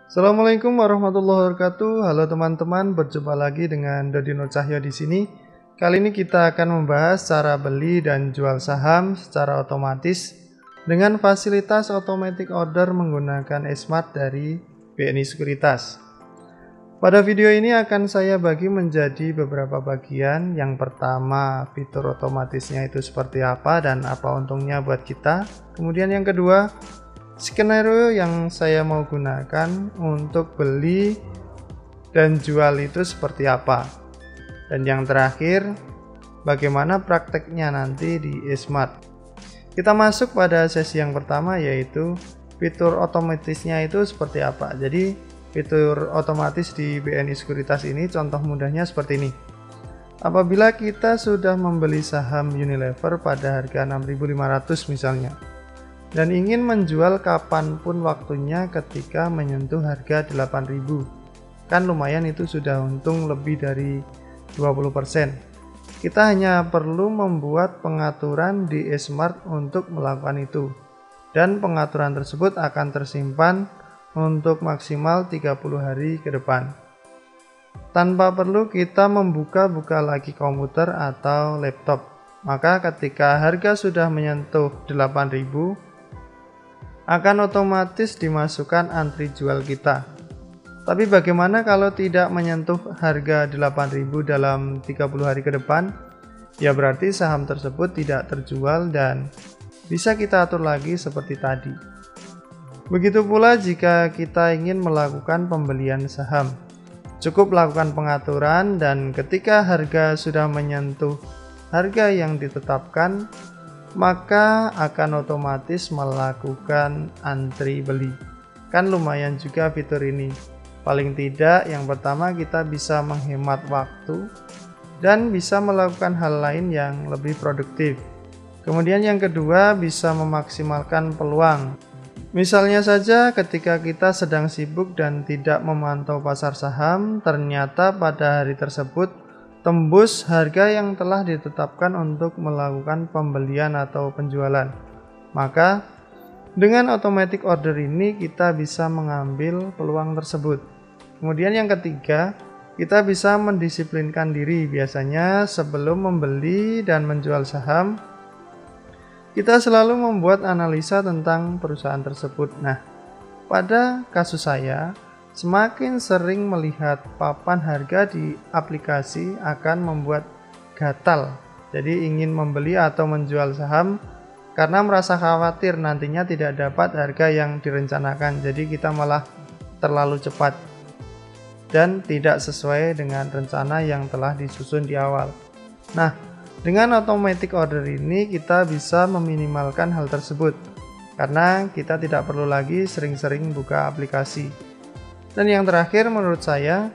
Assalamualaikum warahmatullahi wabarakatuh. Halo teman-teman, berjumpa lagi dengan Dodi Nur Cahyo di sini. Kali ini kita akan membahas cara beli dan jual saham secara otomatis dengan fasilitas automatic order menggunakan eSmart dari BNI Sekuritas. Pada video ini akan saya bagi menjadi beberapa bagian. Yang pertama, fitur otomatisnya itu seperti apa dan apa untungnya buat kita. Kemudian yang kedua, skenario yang saya mau gunakan untuk beli dan jual itu seperti apa. Dan yang terakhir, bagaimana prakteknya nanti di eSmart. Kita masuk pada sesi yang pertama, yaitu fitur otomatisnya itu seperti apa. Jadi fitur otomatis di BNI Sekuritas ini contoh mudahnya seperti ini. Apabila kita sudah membeli saham Unilever pada harga 6.500 misalnya, dan ingin menjual kapanpun waktunya ketika menyentuh harga 8.000, kan lumayan, itu sudah untung lebih dari 20%. Kita hanya perlu membuat pengaturan di eSmart untuk melakukan itu, dan pengaturan tersebut akan tersimpan untuk maksimal 30 hari ke depan tanpa perlu kita membuka-buka lagi komputer atau laptop. Maka ketika harga sudah menyentuh 8.000, akan otomatis dimasukkan antri jual kita. Tapi bagaimana kalau tidak menyentuh harga 8.000 dalam 30 hari ke depan? Ya berarti saham tersebut tidak terjual dan bisa kita atur lagi seperti tadi. Begitu pula jika kita ingin melakukan pembelian saham. Cukup lakukan pengaturan dan ketika harga sudah menyentuh harga yang ditetapkan, maka akan otomatis melakukan antri beli. Kan lumayan juga fitur ini. Paling tidak yang pertama kita bisa menghemat waktu dan bisa melakukan hal lain yang lebih produktif. Kemudian yang kedua, bisa memaksimalkan peluang. Misalnya saja ketika kita sedang sibuk dan tidak memantau pasar saham, ternyata pada hari tersebut tembus harga yang telah ditetapkan untuk melakukan pembelian atau penjualan. Maka dengan automatic order ini kita bisa mengambil peluang tersebut. Kemudian yang ketiga, kita bisa mendisiplinkan diri. Biasanya sebelum membeli dan menjual saham, kita selalu membuat analisa tentang perusahaan tersebut. Nah, pada kasus saya, semakin sering melihat papan harga di aplikasi akan membuat gatal. Jadi ingin membeli atau menjual saham karena merasa khawatir nantinya tidak dapat harga yang direncanakan. Jadi kita malah terlalu cepat dan tidak sesuai dengan rencana yang telah disusun di awal. Nah, dengan automatic order ini kita bisa meminimalkan hal tersebut karena kita tidak perlu lagi sering-sering buka aplikasi. Dan yang terakhir menurut saya,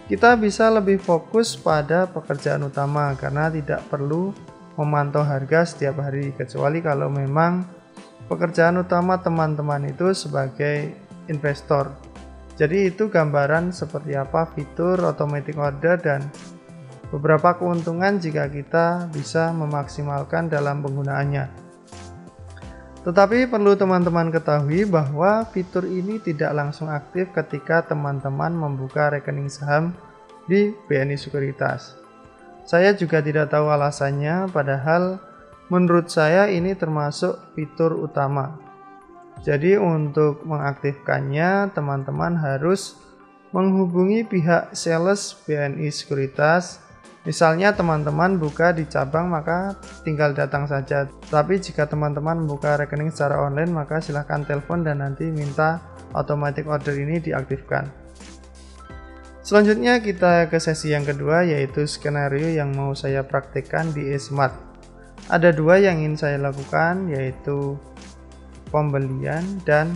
kita bisa lebih fokus pada pekerjaan utama karena tidak perlu memantau harga setiap hari, kecuali kalau memang pekerjaan utama teman-teman itu sebagai investor. Jadi itu gambaran seperti apa fitur automatic order dan beberapa keuntungan jika kita bisa memaksimalkan dalam penggunaannya. Tetapi perlu teman-teman ketahui bahwa fitur ini tidak langsung aktif ketika teman-teman membuka rekening saham di BNI Sekuritas. Saya juga tidak tahu alasannya, padahal menurut saya ini termasuk fitur utama. Jadi untuk mengaktifkannya, teman-teman harus menghubungi pihak sales BNI Sekuritas. Misalnya teman-teman buka di cabang, maka tinggal datang saja. Tapi jika teman-teman membuka rekening secara online, maka silahkan telepon dan nanti minta automatic order ini diaktifkan. Selanjutnya kita ke sesi yang kedua, yaitu skenario yang mau saya praktekkan di eSmart. Ada dua yang ingin saya lakukan, yaitu pembelian dan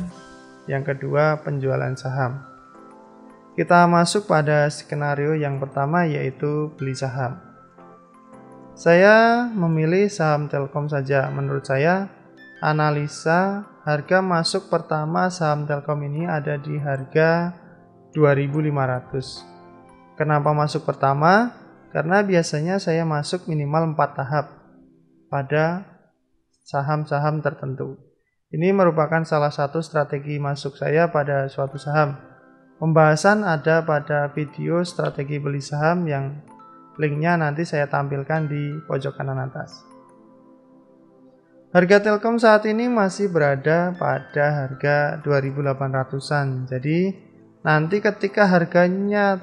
yang kedua penjualan saham. Kita masuk pada skenario yang pertama, yaitu beli saham. Saya memilih saham Telkom saja. Menurut saya, analisa harga masuk pertama saham Telkom ini ada di harga 2.500. Kenapa masuk pertama? Karena biasanya saya masuk minimal 4 tahap pada saham-saham tertentu. Ini merupakan salah satu strategi masuk saya pada suatu saham. Pembahasan ada pada video strategi beli saham yang linknya nanti saya tampilkan di pojok kanan atas. Harga Telkom saat ini masih berada pada harga 2.800-an. Jadi nanti ketika harganya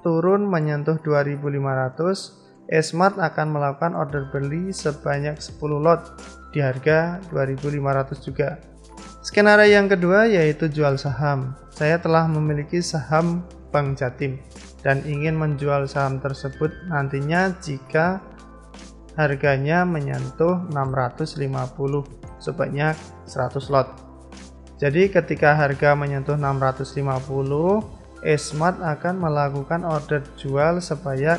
turun menyentuh 2.500, Smart akan melakukan order beli sebanyak 10 lot di harga 2.500 juga. Skenario yang kedua yaitu jual saham. Saya telah memiliki saham Bank Jatim dan ingin menjual saham tersebut nantinya jika harganya menyentuh 650 sebanyak 100 lot. Jadi ketika harga menyentuh 650, Smart akan melakukan order jual sebanyak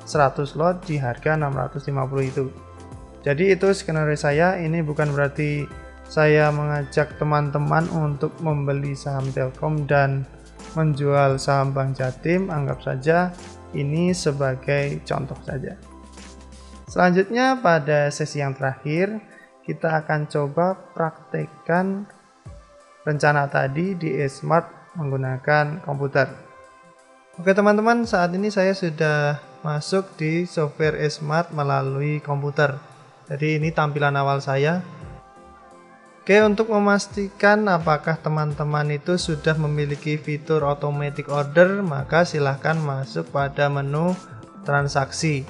100 lot di harga 650 itu. Jadi itu skenario saya. Ini bukan berarti saya mengajak teman-teman untuk membeli saham Telkom dan menjual saham Bank Jatim. Anggap saja ini sebagai contoh saja. Selanjutnya pada sesi yang terakhir kita akan coba praktekkan rencana tadi di Smart menggunakan komputer. Oke teman-teman, saat ini saya sudah masuk di software Smart melalui komputer. Jadi ini tampilan awal saya. Oke, untuk memastikan apakah teman-teman itu sudah memiliki fitur automatic order, maka silahkan masuk pada menu transaksi.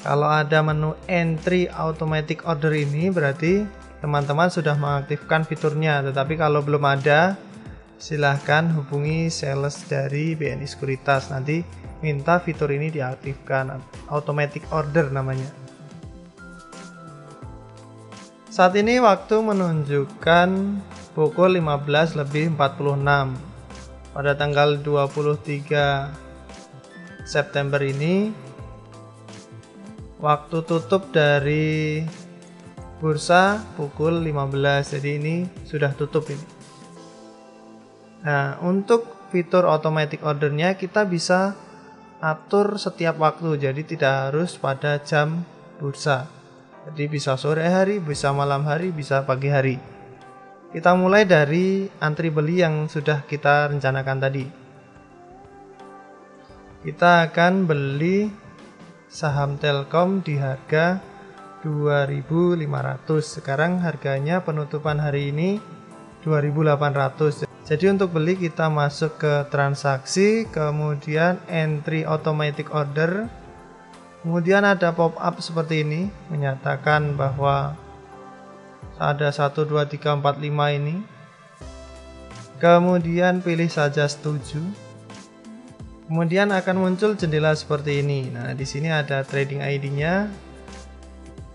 Kalau ada menu entry automatic order ini berarti teman-teman sudah mengaktifkan fiturnya, tetapi kalau belum ada silahkan hubungi sales dari BNI Sekuritas, nanti minta fitur ini diaktifkan, automatic order namanya. Saat ini waktu menunjukkan pukul 15.46 pada tanggal 23 September ini. Waktu tutup dari bursa pukul 15, jadi ini sudah tutup ini. Nah, untuk fitur automatic ordernya kita bisa atur setiap waktu, jadi tidak harus pada jam bursa. Jadi bisa sore hari, bisa malam hari, bisa pagi hari. Kita mulai dari antri beli yang sudah kita rencanakan tadi. Kita akan beli saham Telkom di harga 2.500. Sekarang harganya penutupan hari ini 2.800. Jadi untuk beli kita masuk ke transaksi, kemudian entry automatic order. Kemudian ada pop-up seperti ini menyatakan bahwa ada 1, 2, 3, 4, 5 ini. Kemudian pilih saja setuju. Kemudian akan muncul jendela seperti ini. Nah, di sini ada trading ID-nya.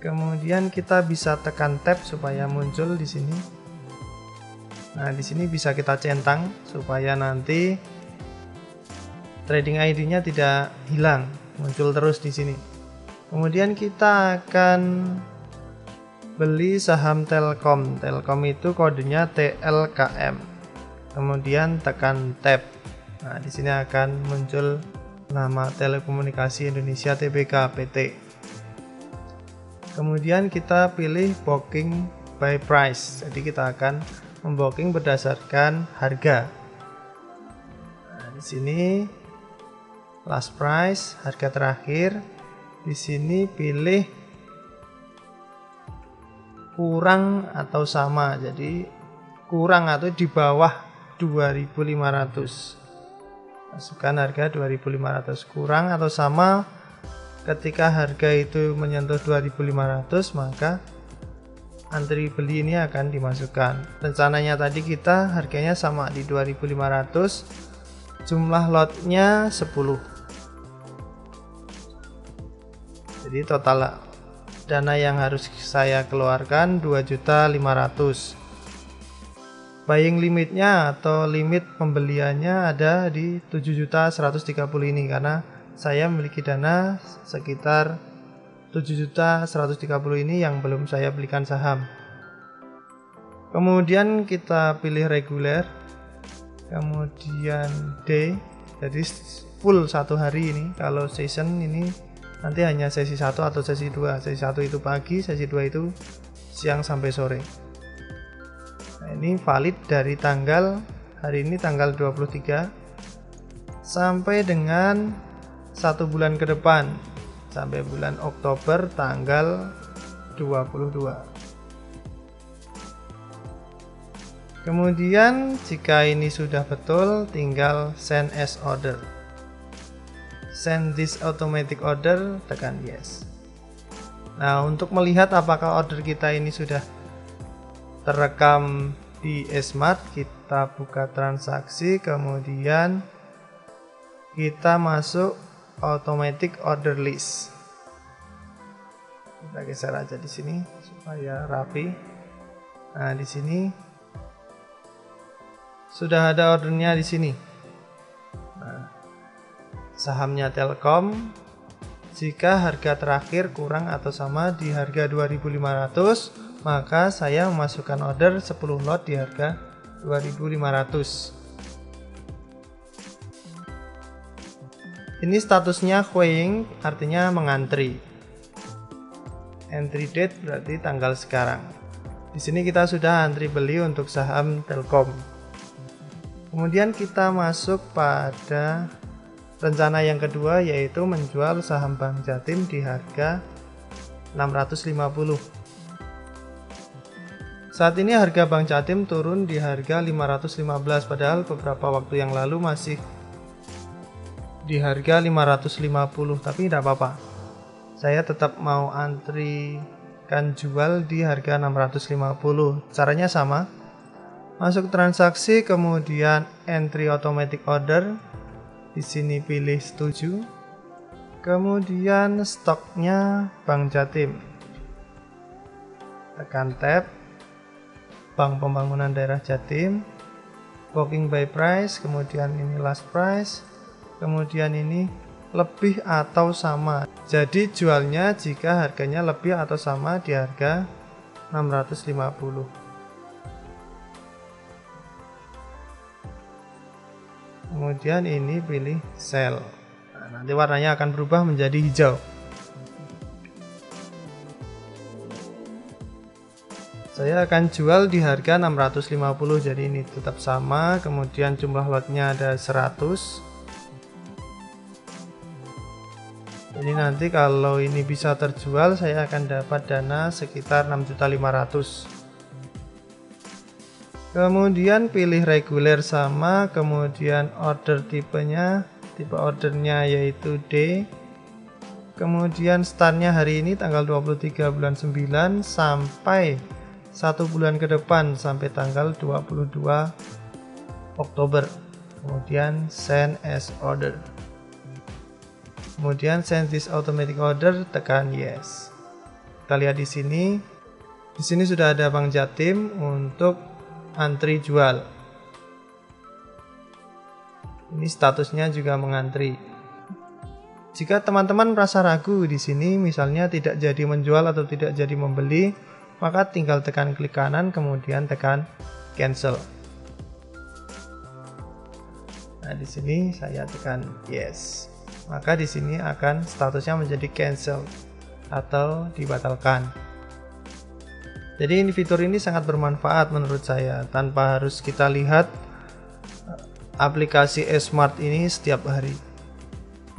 Kemudian kita bisa tekan tab supaya muncul di sini. Nah, di sini bisa kita centang supaya nanti trading ID-nya tidak hilang, muncul terus di sini. Kemudian kita akan beli saham Telkom. Telkom itu kodenya TLKM. Kemudian tekan tab. Nah, di sini akan muncul nama Telekomunikasi Indonesia Tbk PT. Kemudian kita pilih booking by price. Jadi kita akan membooking berdasarkan harga. Nah, di sini last price, harga terakhir. Di sini pilih kurang atau sama. Jadi kurang atau di bawah 2.500. Masukkan harga 2.500, kurang atau sama. Ketika harga itu menyentuh 2.500, maka antri beli ini akan dimasukkan. Rencananya tadi kita harganya sama di 2.500, jumlah lotnya 10. Jadi total dana yang harus saya keluarkan 2.500.000. Buying limitnya atau limit pembeliannya ada di 7.130.000 ini, karena saya memiliki dana sekitar 7.130.000 ini yang belum saya belikan saham. Kemudian kita pilih reguler, kemudian day, jadi full satu hari ini. Kalau season ini nanti hanya sesi 1 atau sesi 2. Sesi 1 itu pagi, sesi 2 itu siang sampai sore. Nah, ini valid dari tanggal hari ini tanggal 23 sampai dengan 1 bulan ke depan, sampai bulan Oktober tanggal 22. Kemudian jika ini sudah betul, tinggal send as order. Send this automatic order, tekan yes. Nah, untuk melihat apakah order kita ini sudah terekam di Esmart, kita buka transaksi, kemudian kita masuk automatic order list. Kita geser aja di sini supaya rapi. Nah, di sini sudah ada ordernya di sini. Nah, sahamnya Telkom, jika harga terakhir kurang atau sama di harga 2.500, maka saya memasukkan order 10 lot di harga 2.500. Ini statusnya queuing, artinya mengantri. Entry date berarti tanggal sekarang. Di sini kita sudah antri beli untuk saham Telkom. Kemudian kita masuk pada rencana yang kedua, yaitu menjual saham Bank Jatim di harga 650. Saat ini harga Bank Jatim turun di harga 515, padahal beberapa waktu yang lalu masih di harga 550, tapi tidak apa-apa. Saya tetap mau antrikan jual di harga 650. Caranya sama. Masuk transaksi, kemudian entry automatic order. Di sini pilih setuju. Kemudian stoknya Bank Jatim. Tekan tab. Bank Pembangunan Daerah Jatim. Booking by price, kemudian ini last price. Kemudian ini lebih atau sama. Jadi jualnya jika harganya lebih atau sama di harga 650. Kemudian ini pilih sell. Nah, nanti warnanya akan berubah menjadi hijau. Saya akan jual di harga 650, jadi ini tetap sama. Kemudian jumlah lotnya ada 100. Jadi nanti kalau ini bisa terjual, saya akan dapat dana sekitar 6.500.000. Kemudian pilih reguler sama, kemudian order tipenya, tipe ordernya yaitu D. Kemudian startnya hari ini tanggal 23 bulan 9 sampai 1 bulan ke depan, sampai tanggal 22 Oktober. Kemudian send as order. Kemudian send this automatic order, tekan yes. Kita lihat di sini. Di sini sudah ada Bank Jatim untuk antri jual. Ini statusnya juga mengantri. Jika teman-teman merasa ragu di sini, misalnya tidak jadi menjual atau tidak jadi membeli, maka tinggal tekan klik kanan, kemudian tekan cancel. Nah, di sini saya tekan yes. Maka di sini akan statusnya menjadi cancel atau dibatalkan. Jadi ini fitur ini sangat bermanfaat menurut saya, tanpa harus kita lihat aplikasi Esmart ini setiap hari.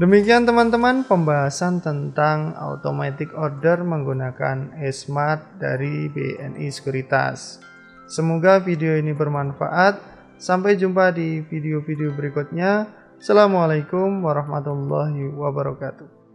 Demikian teman-teman pembahasan tentang automatic order menggunakan Esmart dari BNI Sekuritas. Semoga video ini bermanfaat. Sampai jumpa di video-video berikutnya. Assalamualaikum warahmatullahi wabarakatuh.